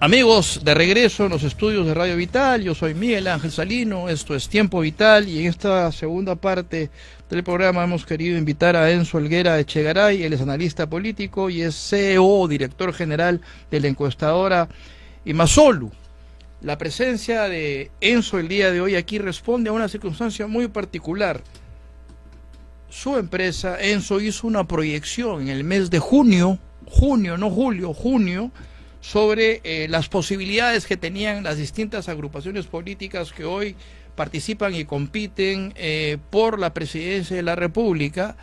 Amigos, de regreso en los estudios de Radio Vital, yo soy Miguel Ángel Salino, esto es Tiempo Vital y en esta segunda parte del programa hemos querido invitar a Enzo Helguera Echegaray, él es analista político y es CEO, director general de la encuestadora Imasolu. La presencia de Enzo el día de hoy aquí responde a una circunstancia muy particular. Su empresa, Enzo, hizo una proyección en el mes de junio, no julio, junio, sobre las posibilidades que tenían las distintas agrupaciones políticas que hoy participan y compiten por la presidencia de la República.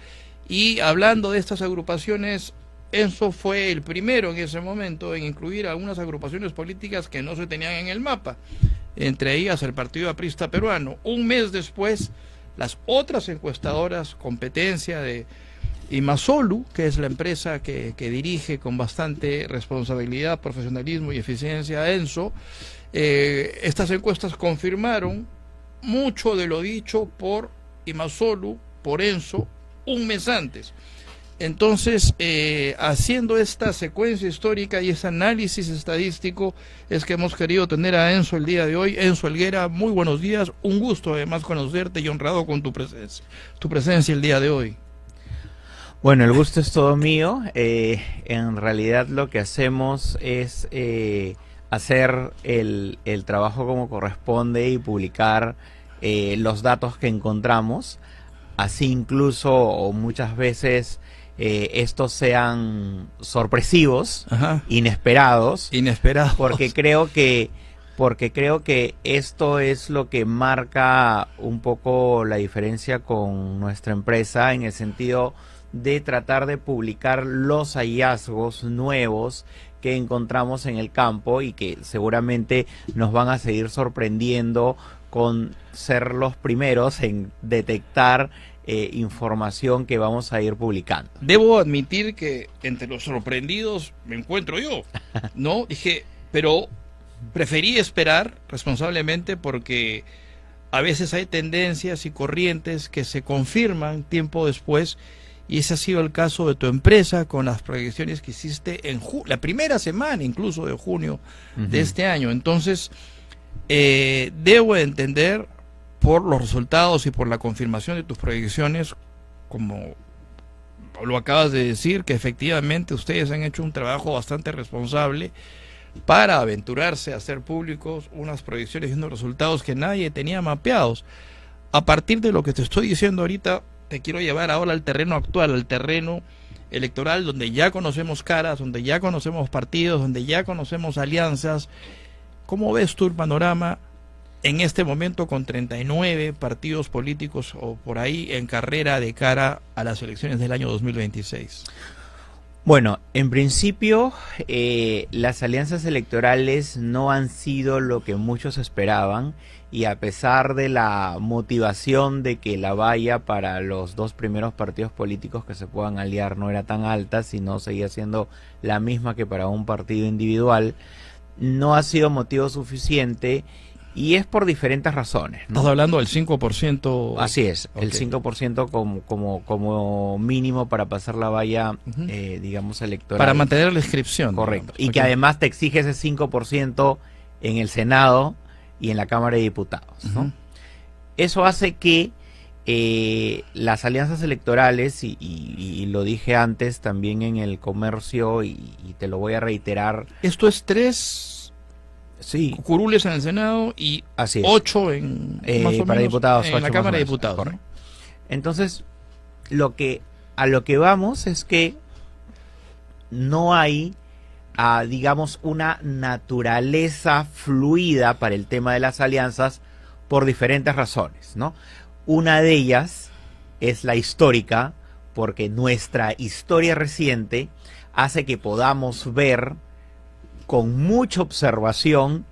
Y hablando de estas agrupaciones, Enzo fue el primero en ese momento en incluir algunas agrupaciones políticas que no se tenían en el mapa, entre ellas el Partido Aprista Peruano. Un mes después, las otras encuestadoras, competencia de Imasolu, que es la empresa que dirige con bastante responsabilidad, profesionalismo y eficiencia a Enzo, estas encuestas confirmaron mucho de lo dicho por Imasolu, por Enzo, un mes antes. Entonces, haciendo esta secuencia histórica y ese análisis estadístico, es que hemos querido tener a Enzo el día de hoy. Enzo Helguera, muy buenos días, un gusto además conocerte y honrado con tu presencia el día de hoy. Bueno, el gusto es todo mío. En realidad lo que hacemos es hacer el trabajo como corresponde y publicar los datos que encontramos. Así incluso o muchas veces estos sean sorpresivos, Ajá. inesperados, Porque creo que esto es lo que marca un poco la diferencia con nuestra empresa, en el sentido de tratar de publicar los hallazgos nuevos que encontramos en el campo y que seguramente nos van a seguir sorprendiendo con ser los primeros en detectar información que vamos a ir publicando. Debo admitir que entre los sorprendidos me encuentro yo, ¿no? Dije, pero preferí esperar responsablemente porque a veces hay tendencias y corrientes que se confirman tiempo después. Y ese ha sido el caso de tu empresa con las proyecciones que hiciste en la primera semana incluso de junio de este año. Entonces, debo entender por los resultados y por la confirmación de tus proyecciones, como lo acabas de decir, que efectivamente ustedes han hecho un trabajo bastante responsable para aventurarse a hacer públicos unas proyecciones y unos resultados que nadie tenía mapeados. A partir de lo que te estoy diciendo ahorita, te quiero llevar ahora al terreno actual, al terreno electoral, donde ya conocemos caras, donde ya conocemos partidos, donde ya conocemos alianzas. ¿Cómo ves tú el panorama en este momento con 39 partidos políticos o por ahí en carrera de cara a las elecciones del año 2026? Bueno, en principio las alianzas electorales no han sido lo que muchos esperaban, y a pesar de la motivación de que la valla para los dos primeros partidos políticos que se puedan aliar no era tan alta, sino seguía siendo la misma que para un partido individual, no ha sido motivo suficiente, y es por diferentes razones, ¿no? Estás hablando del 5%. Así es, Okay. El 5% como mínimo para pasar la valla, digamos, electoral. Para mantener la inscripción. Correcto. Digamos. Y que además te exige ese 5% en el Senado y en la Cámara de Diputados, ¿no? Eso hace que las alianzas electorales, y lo dije antes también en el comercio, y te lo voy a reiterar. Esto es 3 curules en el Senado y así es. 8 en más o para menos diputados, en la Cámara de Diputados, ¿no? Entonces, a lo que vamos es que no hay, digamos, una naturaleza fluida para el tema de las alianzas por diferentes razones, ¿no? Una de ellas es la histórica, porque nuestra historia reciente hace que podamos ver con mucha observación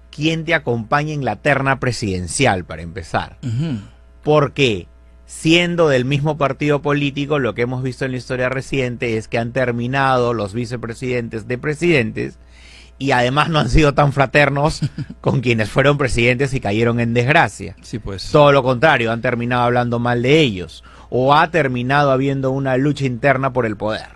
quién te acompaña en la terna presidencial, para empezar. Porque siendo del mismo partido político, lo que hemos visto en la historia reciente es que han terminado los vicepresidentes de presidentes, y además no han sido tan fraternos con quienes fueron presidentes y cayeron en desgracia. Sí, pues. Todo lo contrario, han terminado hablando mal de ellos, o ha terminado habiendo una lucha interna por el poder.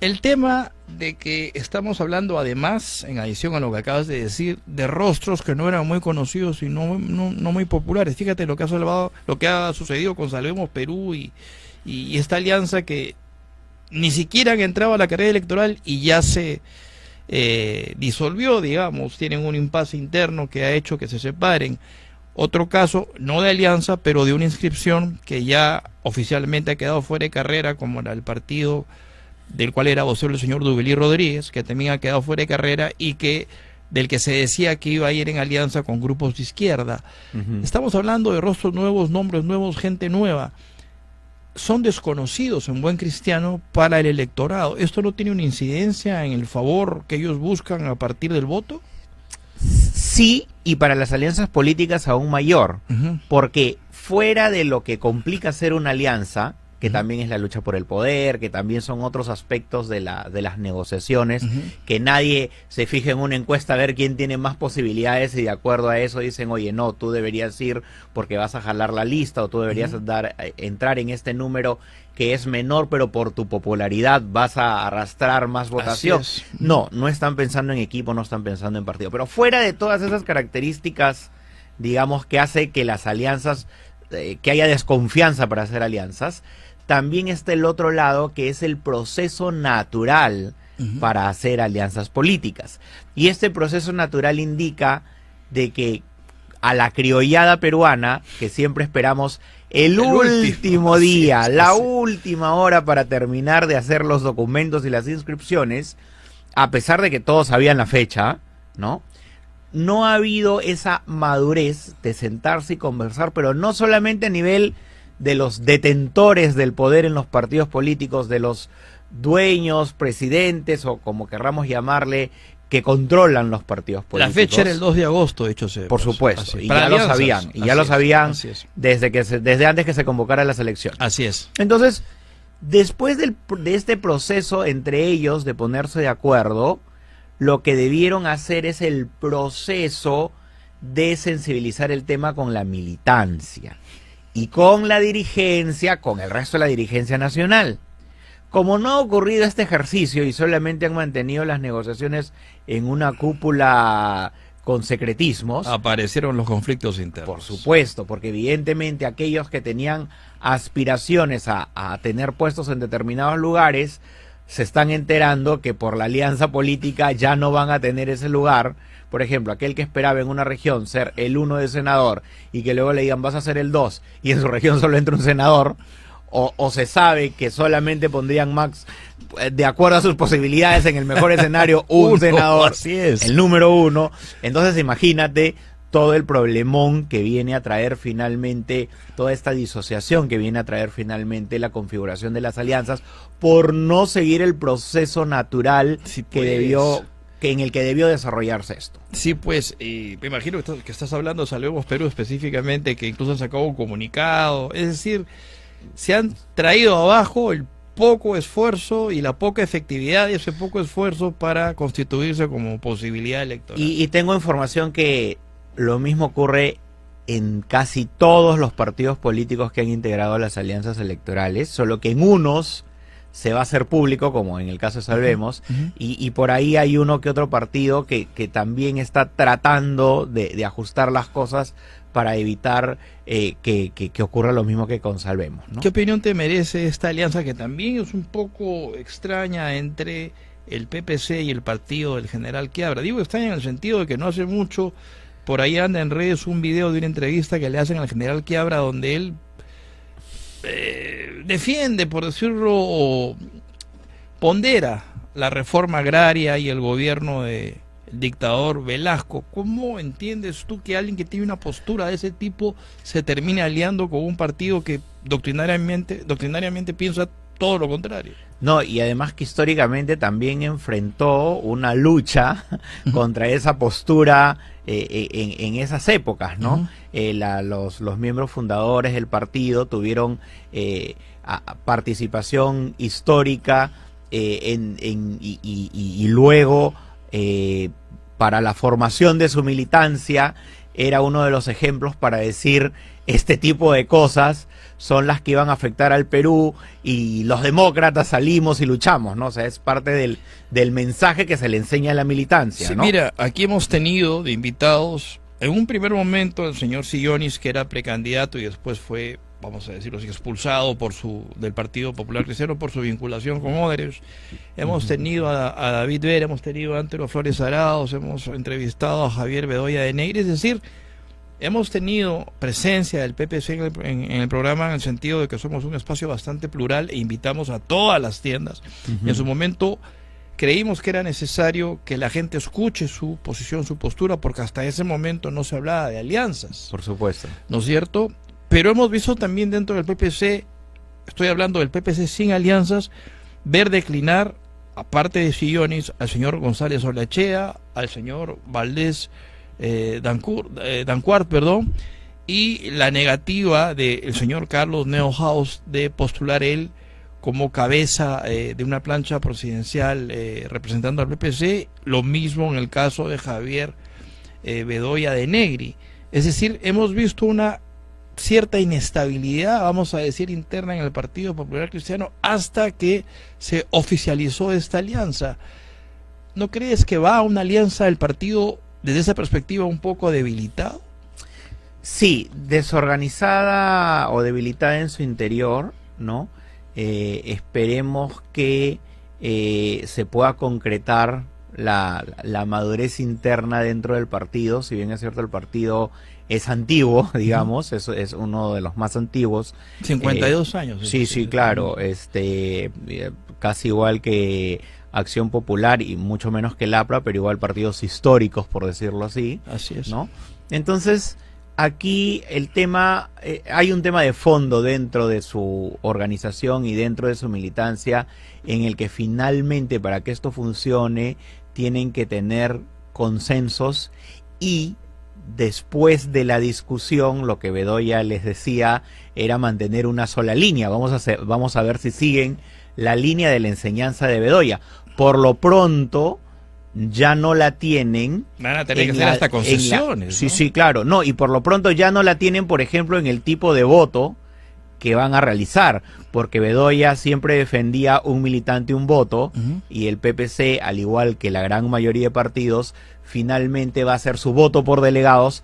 El tema de que estamos hablando además, en adición a lo que acabas de decir, de rostros que no eran muy conocidos y no muy populares. Fíjate lo que ha salvado, lo que ha sucedido con Salvemos Perú y esta alianza que ni siquiera han entrado a la carrera electoral y ya se disolvió, digamos, tienen un impasse interno que ha hecho que se separen. Otro caso, no de alianza, pero de una inscripción que ya oficialmente ha quedado fuera de carrera, como era el partido del cual era vocero el señor Duvelí Rodríguez, que también ha quedado fuera de carrera y que del que se decía que iba a ir en alianza con grupos de izquierda. Estamos hablando de rostros nuevos, nombres nuevos, gente nueva. Son desconocidos en buen cristiano para el electorado. ¿Esto no tiene una incidencia en el favor que ellos buscan a partir del voto? Sí, y para las alianzas políticas aún mayor, porque fuera de lo que complica hacer una alianza, que también es la lucha por el poder, que también son otros aspectos de las negociaciones, que nadie se fije en una encuesta a ver quién tiene más posibilidades y de acuerdo a eso dicen, oye, no, tú deberías ir porque vas a jalar la lista o tú deberías entrar en este número que es menor, pero por tu popularidad vas a arrastrar más votación. No, no están pensando en equipo, no están pensando en partido. Pero fuera de todas esas características, digamos, que hace que las alianzas, que haya desconfianza para hacer alianzas, también está el otro lado, que es el proceso natural para hacer alianzas políticas. Y este proceso natural indica de que a la criollada peruana, que siempre esperamos el último día, la última hora para terminar de hacer los documentos y las inscripciones, a pesar de que todos sabían la fecha, ¿no? No ha habido esa madurez de sentarse y conversar, pero no solamente a nivel de los detentores del poder en los partidos políticos, de los dueños, presidentes o como querramos llamarle, que controlan los partidos políticos. La fecha era el 2 de agosto, de hecho. Por supuesto, y ya lo sabían, y ya lo sabían desde antes que se convocara las elecciones. Así es. Entonces, después de este proceso entre ellos de ponerse de acuerdo, lo que debieron hacer es el proceso de sensibilizar el tema con la militancia y con la dirigencia, con el resto de la dirigencia nacional. Como no ha ocurrido este ejercicio y solamente han mantenido las negociaciones en una cúpula con secretismos, aparecieron los conflictos internos. Por supuesto, porque evidentemente aquellos que tenían aspiraciones a tener puestos en determinados lugares se están enterando que por la alianza política ya no van a tener ese lugar. Por ejemplo, aquel que esperaba en una región ser el 1 de senador y que luego le digan vas a ser el 2 y en su región solo entra un senador, o se sabe que solamente pondrían max, de acuerdo a sus posibilidades, en el mejor escenario, un senador, así es, el número 1. Entonces imagínate todo el problemón que viene a traer finalmente, toda esta disociación que viene a traer finalmente la configuración de las alianzas por no seguir el proceso natural en el que debió desarrollarse esto. Sí, pues, me imagino que estás hablando de Salvemos Perú específicamente, que incluso han sacado un comunicado, es decir, se han traído abajo el poco esfuerzo y la poca efectividad de ese poco esfuerzo para constituirse como posibilidad electoral. Y tengo información que lo mismo ocurre en casi todos los partidos políticos que han integrado las alianzas electorales, solo que en unos se va a hacer público, como en el caso de Salvemos, y por ahí hay uno que otro partido que también está tratando de ajustar las cosas para evitar que ocurra lo mismo que con Salvemos, ¿no? ¿Qué opinión te merece esta alianza que también es un poco extraña entre el PPC y el partido del general Quiabra? Digo extraña en el sentido de que no hace mucho por ahí anda en redes un video de una entrevista que le hacen al general Quiabra donde él defiende, por decirlo, o pondera la reforma agraria y el gobierno del dictador Velasco. ¿Cómo entiendes tú que alguien que tiene una postura de ese tipo se termine aliando con un partido que doctrinariamente piensa todo lo contrario? No, y además que históricamente también enfrentó una lucha contra esa postura en esas épocas, ¿no? Los miembros fundadores del partido tuvieron participación histórica y luego para la formación de su militancia era uno de los ejemplos para decir este tipo de cosas son las que iban a afectar al Perú y los demócratas salimos y luchamos, ¿no? O sea, es parte del mensaje que se le enseña a la militancia, Sí, ¿no? mira, aquí hemos tenido de invitados, en un primer momento, el señor Sillonis, que era precandidato y después fue, vamos a decirlo así, expulsado del Partido Popular Cristiano por su vinculación con Odebrecht. Hemos tenido a David Vera, hemos tenido a Antero Flores Arauz, hemos entrevistado a Javier Bedoya de Negri, es decir, hemos tenido presencia del PPC en el programa, en el sentido de que somos un espacio bastante plural e invitamos a todas las tiendas. En su momento creímos que era necesario que la gente escuche su posición, su postura, porque hasta ese momento no se hablaba de alianzas. Por supuesto. ¿No es cierto? Pero hemos visto también dentro del PPC, estoy hablando del PPC sin alianzas, ver declinar, aparte de Sillonis, al señor González Olachea, al señor Valdés Dancuart, y la negativa del señor Carlos Neuhaus de postular él como cabeza de una plancha presidencial representando al PPC, lo mismo en el caso de Javier Bedoya de Negri. Es decir, hemos visto una cierta inestabilidad, vamos a decir, interna en el Partido Popular Cristiano hasta que se oficializó esta alianza. ¿No crees que va a una alianza del partido desde esa perspectiva un poco debilitado? Sí, desorganizada o debilitada en su interior, ¿no? Esperemos que se pueda concretar la madurez interna dentro del partido. Si bien es cierto, el partido es antiguo, digamos, es uno de los más antiguos. 52 años. Sí, claro, casi igual que Acción Popular y mucho menos que el APRA, pero igual partidos históricos, por decirlo así. Así es. ¿No? Entonces, aquí el tema, hay un tema de fondo dentro de su organización y dentro de su militancia, en el que finalmente, para que esto funcione, tienen que tener consensos, y después de la discusión, lo que Bedoya les decía era mantener una sola línea. Vamos a ver si siguen la línea de la enseñanza de Bedoya. Por lo pronto ya no la tienen. Van a tener que hacer hasta concesiones, sí, ¿no? Sí, claro. No, y por lo pronto ya no la tienen, por ejemplo, en el tipo de voto que van a realizar, porque Bedoya siempre defendía un militante, un voto, y el PPC, al igual que la gran mayoría de partidos, finalmente va a hacer su voto por delegados,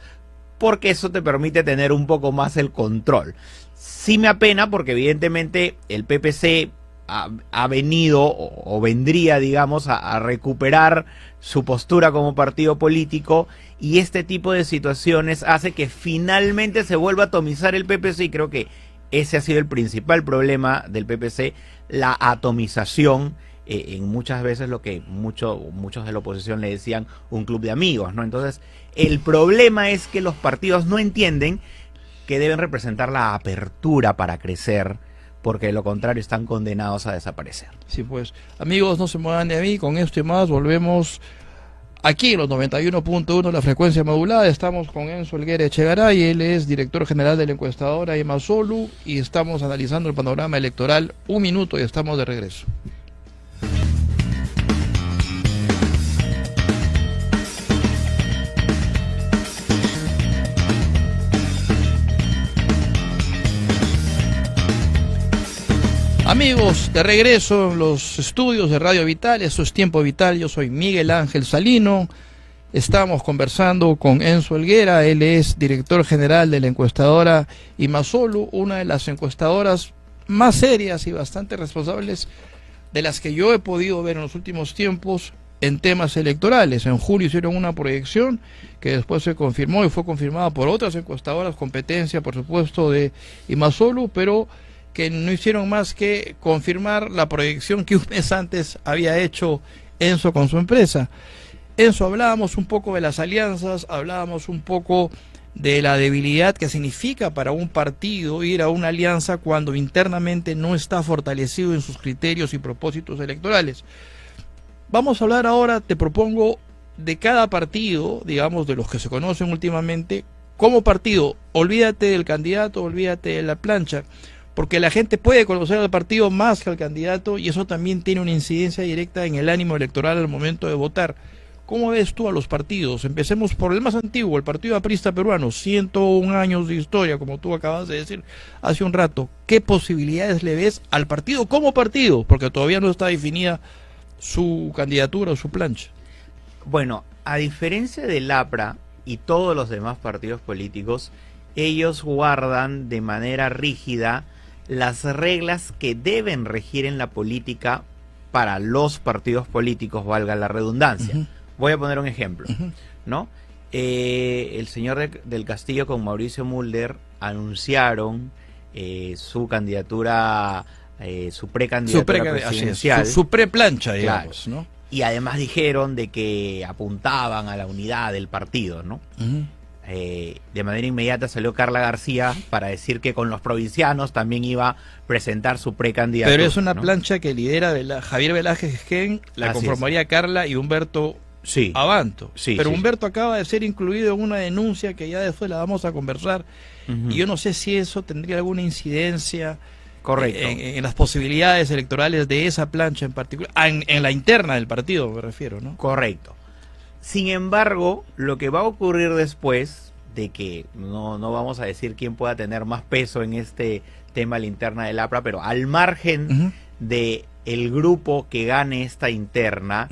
porque eso te permite tener un poco más el control. Sí me apena, porque evidentemente el PPC ha venido o vendría, digamos, a recuperar su postura como partido político, y este tipo de situaciones hace que finalmente se vuelva a atomizar el PPC, y creo que ese ha sido el principal problema del PPC, la atomización, en muchas veces lo que muchos de la oposición le decían un club de amigos, ¿no? Entonces, el problema es que los partidos no entienden que deben representar la apertura para crecer, porque de lo contrario están condenados a desaparecer. Sí, pues, amigos, no se muevan de ahí, con esto y más volvemos aquí en los 91.1, la frecuencia modulada. Estamos con Enzo Helguera Echegaray, él es director general de la encuestadora Imasolu, y estamos analizando el panorama electoral. Un minuto y estamos de regreso. Amigos, de regreso en los estudios de Radio Vital. Esto es Tiempo Vital, yo soy Miguel Ángel Salino. Estamos conversando con Enzo Helguera, él es director general de la encuestadora Imasolu, una de las encuestadoras más serias y bastante responsables de las que yo he podido ver en los últimos tiempos en temas electorales. En julio hicieron una proyección que después se confirmó y fue confirmada por otras encuestadoras, competencia por supuesto de Imasolu, pero que no hicieron más que confirmar la proyección que un mes antes había hecho Enzo con su empresa. Enzo, hablábamos un poco de las alianzas, hablábamos un poco de la debilidad que significa para un partido ir a una alianza cuando internamente no está fortalecido en sus criterios y propósitos electorales. Vamos a hablar ahora, te propongo, de cada partido, digamos, de los que se conocen últimamente, como partido. Olvídate del candidato, olvídate de la plancha, porque la gente puede conocer al partido más que al candidato, y eso también tiene una incidencia directa en el ánimo electoral al momento de votar. ¿Cómo ves tú a los partidos? Empecemos por el más antiguo, el Partido Aprista Peruano, 101 años de historia, como tú acabas de decir hace un rato. ¿Qué posibilidades le ves al partido como partido? Porque todavía no está definida su candidatura o su plancha. Bueno, a diferencia del APRA y todos los demás partidos políticos, ellos guardan de manera rígida las reglas que deben regir en la política para los partidos políticos, valga la redundancia. Voy a poner un ejemplo, ¿no? El señor del Castillo con Mauricio Mulder anunciaron su candidatura, su precandidatura presidencial. Su preplancha, digamos, claro, ¿no? Y además dijeron de que apuntaban a la unidad del partido, ¿no? De manera inmediata salió Carla García para decir que con los provincianos también iba a presentar su precandidatura. Pero es una ¿no? plancha que lidera Javier Velázquez Gen, la Así conformaría es. Carla y Humberto Abanto. Pero Humberto acaba de ser incluido en una denuncia que ya después la vamos a conversar. Y yo no sé si eso tendría alguna incidencia en las posibilidades electorales de esa plancha en particular, en la interna del partido me refiero, ¿no? Correcto. Sin embargo, lo que va a ocurrir después de que no vamos a decir quién pueda tener más peso en este tema, la interna del APRA, pero al margen de el grupo que gane esta interna,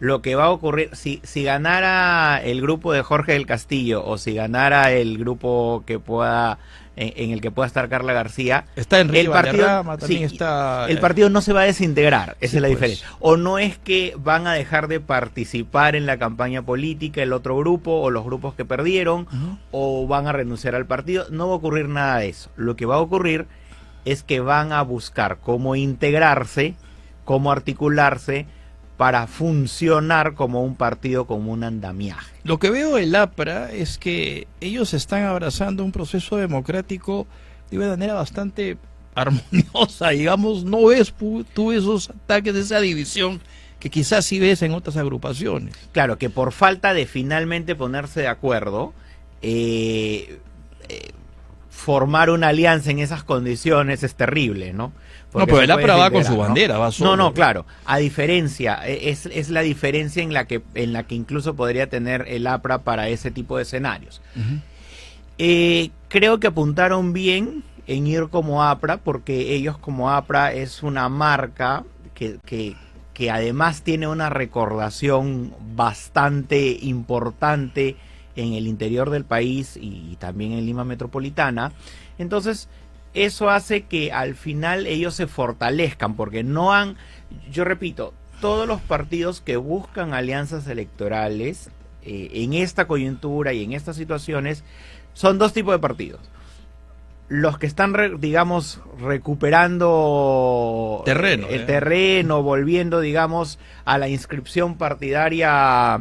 lo que va a ocurrir, si ganara el grupo de Jorge del Castillo o si ganara el grupo que pueda en el que pueda estar Carla García, está en el partido también está, el partido no se va a desintegrar, esa es la diferencia. O no es que van a dejar de participar en la campaña política el otro grupo o los grupos que perdieron o van a renunciar al partido, no va a ocurrir nada de eso. Lo que va a ocurrir es que van a buscar cómo integrarse, cómo articularse para funcionar como un partido, como un andamiaje. Lo que veo del APRA es que ellos están abrazando un proceso democrático de una manera bastante armoniosa, digamos. No ves tú esos ataques, esa división que quizás sí ves en otras agrupaciones. Claro, que por falta de finalmente ponerse de acuerdo, formar una alianza en esas condiciones es terrible, ¿no? Porque no, pero el APRA va con su bandera, ¿no? Va solo. No, claro. A diferencia, es la diferencia en la que incluso podría tener el APRA para ese tipo de escenarios. Creo que apuntaron bien en ir como APRA, porque ellos como APRA es una marca que además tiene una recordación bastante importante en el interior del país y también en Lima metropolitana. Entonces eso hace que al final ellos se fortalezcan, porque yo repito, todos los partidos que buscan alianzas electorales en esta coyuntura y en estas situaciones son dos tipos de partidos. Los que están, digamos, recuperando el terreno, volviendo, digamos, a la inscripción partidaria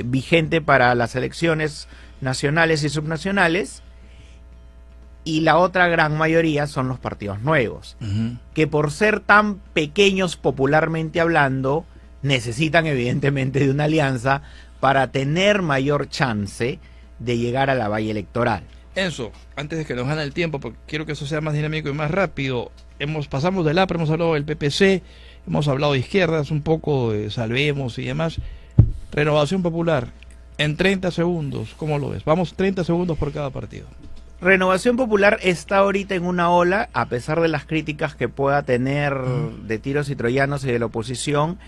vigente para las elecciones nacionales y subnacionales, y la otra gran mayoría son los partidos nuevos, que por ser tan pequeños popularmente hablando, necesitan evidentemente de una alianza para tener mayor chance de llegar a la valla electoral. Enzo, antes de que nos gane el tiempo, porque quiero que eso sea más dinámico y más rápido, pasamos del APRA, hemos hablado del PPC, hemos hablado de izquierdas, un poco de Salvemos y demás. Renovación Popular, en 30 segundos, ¿cómo lo ves? Vamos 30 segundos por cada partido. Renovación Popular está ahorita en una ola, a pesar de las críticas que pueda tener de tiros y troyanos y de la oposición.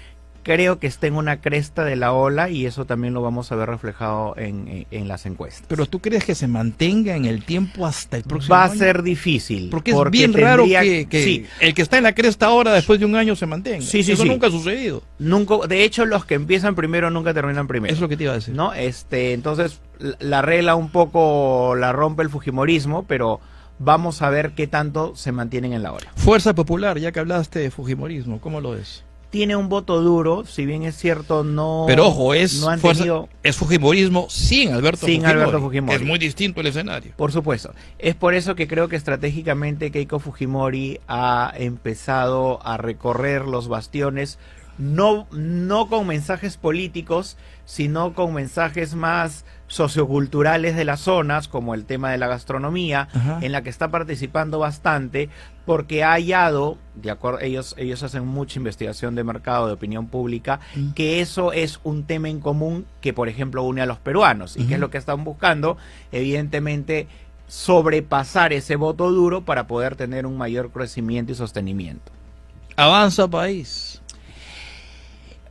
Creo que está en una cresta de la ola y eso también lo vamos a ver reflejado en las encuestas. ¿Pero tú crees que se mantenga en el tiempo hasta el próximo año? Va a ser difícil. Porque es bien raro que el que está en la cresta ahora después de un año se mantenga. Eso nunca ha sucedido. Nunca, de hecho, los que empiezan primero nunca terminan primero. Es lo que te iba a decir. ¿No? Entonces, la regla un poco la rompe el fujimorismo, pero vamos a ver qué tanto se mantienen en la ola. Fuerza Popular, ya que hablaste de fujimorismo, ¿cómo lo ves? Tiene un voto duro, si bien es cierto, no. Pero ojo, es fujimorismo sin Alberto Fujimori. Es muy distinto el escenario. Por supuesto. Es por eso que creo que estratégicamente Keiko Fujimori ha empezado a recorrer los bastiones no con mensajes políticos, sino con mensajes más socioculturales de las zonas, como el tema de la gastronomía, Ajá. en la que está participando bastante, porque ha hallado, de acuerdo, ellos hacen mucha investigación de mercado, de opinión pública, que eso es un tema en común que, por ejemplo, une a los peruanos, y que es lo que están buscando, evidentemente, sobrepasar ese voto duro para poder tener un mayor crecimiento y sostenimiento. Avanza País.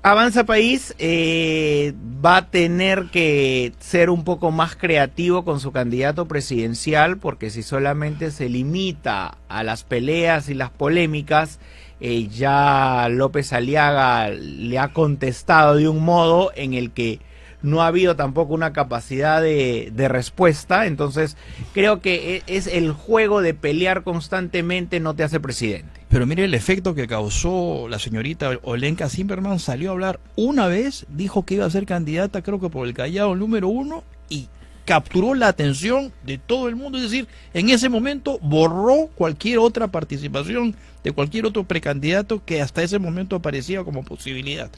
Avanza País va a tener que ser un poco más creativo con su candidato presidencial, porque si solamente se limita a las peleas y las polémicas, ya López Aliaga le ha contestado de un modo en el que no ha habido tampoco una capacidad de respuesta. Entonces creo que es el juego de pelear constantemente no te hace presidente. Pero mire el efecto que causó la señorita Olenka Zimmerman. Salió a hablar una vez, dijo que iba a ser candidata, creo que por el Callao número 1, y capturó la atención de todo el mundo. Es decir, en ese momento borró cualquier otra participación de cualquier otro precandidato que hasta ese momento aparecía como posibilidad.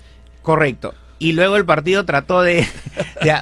Correcto. Y luego el partido trató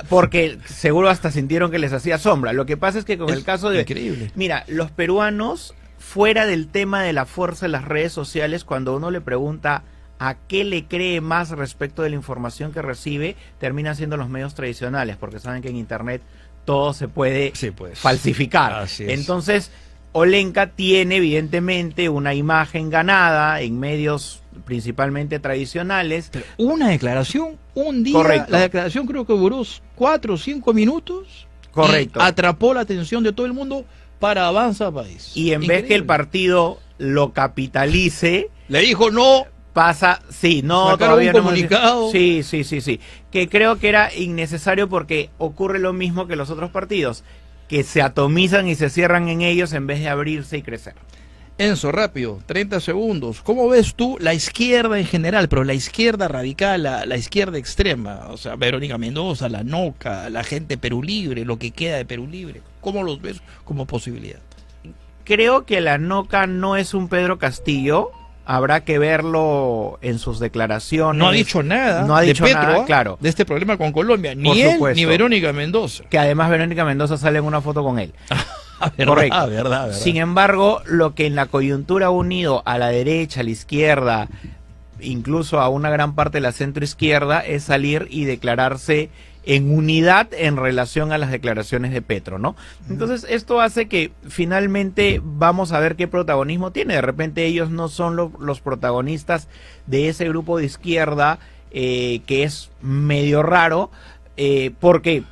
porque seguro hasta sintieron que les hacía sombra. Lo que pasa es que con el caso de... Increíble. Mira, los peruanos, fuera del tema de la fuerza de las redes sociales, cuando uno le pregunta a qué le cree más respecto de la información que recibe, terminan siendo los medios tradicionales, porque saben que en internet todo se puede falsificar. Así es. Entonces, Olenka tiene evidentemente una imagen ganada en medios principalmente tradicionales. Pero una declaración, un día, correcto. La declaración creo que duró 4 o 5 minutos. Correcto. Y atrapó la atención de todo el mundo para Avanza País. Y en vez que el partido lo capitalice, le dijo no. Pasa, sí, no, sacaron todavía un no comunicado. Sí. Que creo que era innecesario, porque ocurre lo mismo que los otros partidos, que se atomizan y se cierran en ellos en vez de abrirse y crecer. Enzo, rápido, 30 segundos. ¿Cómo ves tú la izquierda en general, pero la izquierda radical, la izquierda extrema? O sea, Verónica Mendoza, la NOCA, la gente de Perú Libre, lo que queda de Perú Libre. ¿Cómo los ves como posibilidad? Creo que la NOCA no es un Pedro Castillo. Habrá que verlo en sus declaraciones. No ha dicho nada no ha dicho de Petro, nada, claro, de este problema con Colombia. Ni por él, supuesto, ni Verónica Mendoza. Que además Verónica Mendoza sale en una foto con él. Correcto. Verdad. Sin embargo, lo que en la coyuntura ha unido a la derecha, a la izquierda, incluso a una gran parte de la centroizquierda, es salir y declararse en unidad en relación a las declaraciones de Petro, ¿no? Entonces esto hace que finalmente vamos a ver qué protagonismo tiene. De repente ellos no son los protagonistas de ese grupo de izquierda, que es medio raro, porque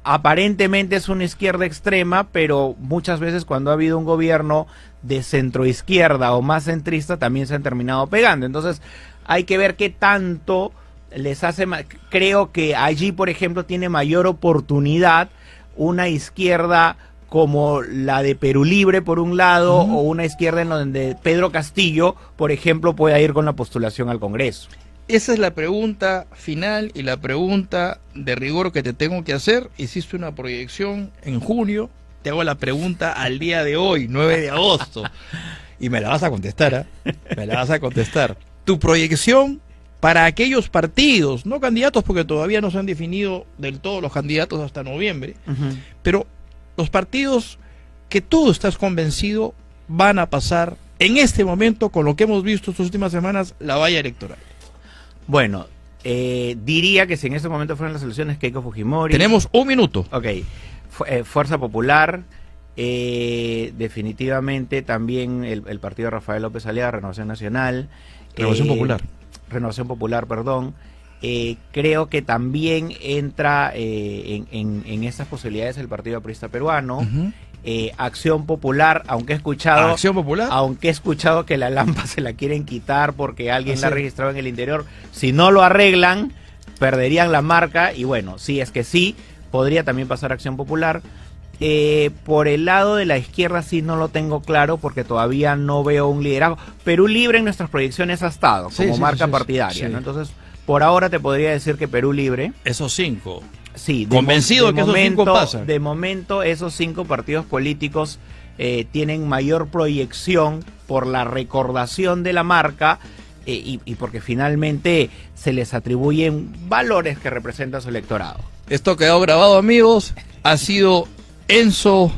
aparentemente es una izquierda extrema, pero muchas veces cuando ha habido un gobierno de centroizquierda o más centrista también se han terminado pegando. Entonces hay que ver qué tanto les hace. Creo que allí, por ejemplo, tiene mayor oportunidad una izquierda como la de Perú Libre por un lado, o una izquierda en donde Pedro Castillo, por ejemplo, pueda ir con la postulación al Congreso. Esa es la pregunta final y la pregunta de rigor que te tengo que hacer. Hiciste una proyección en junio, te hago la pregunta al día de hoy, 9 de agosto, y me la vas a contestar, ¿eh? Me la vas a contestar. Tu proyección para aquellos partidos, no candidatos porque todavía no se han definido del todo los candidatos hasta noviembre, pero los partidos que tú estás convencido van a pasar en este momento, con lo que hemos visto estas últimas semanas, la valla electoral. Bueno, diría que si en este momento fueran las elecciones, Keiko Fujimori. Tenemos un minuto. Ok, Fuerza Popular, definitivamente también el partido de Rafael López Aliaga, Renovación Nacional. Renovación Popular, perdón. Creo que también entra en estas posibilidades el Partido Aprista Peruano. Acción Popular, aunque he escuchado que la lámpara se la quieren quitar porque alguien la ha registrado en el interior. Si no lo arreglan, perderían la marca. Y bueno, si es que sí, podría también pasar Acción Popular. Por el lado de la izquierda sí no lo tengo claro, porque todavía no veo un liderazgo. Perú Libre en nuestras proyecciones ha estado como marca partidaria, ¿no? Entonces, por ahora te podría decir que Perú Libre. Esos 5. Sí, convencido que esos 5 pasan. De momento, esos 5 partidos políticos tienen mayor proyección por la recordación de la marca y porque finalmente se les atribuyen valores que representan su electorado. Esto quedó grabado, amigos. Ha sido Enzo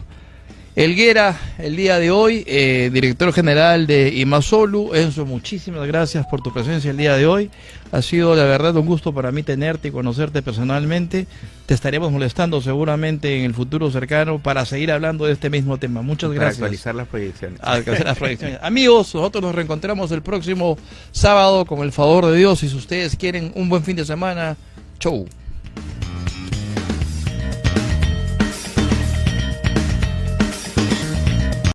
Helguera el día de hoy, director general de Imasolu. Enzo, muchísimas gracias por tu presencia el día de hoy. Ha sido la verdad un gusto para mí tenerte y conocerte personalmente. Te estaremos molestando seguramente en el futuro cercano para seguir hablando de este mismo tema. Muchas gracias. Para actualizar las proyecciones. Actualizar las proyecciones. Amigos, nosotros nos reencontramos el próximo sábado con el favor de Dios. Y si ustedes quieren un buen fin de semana, chau.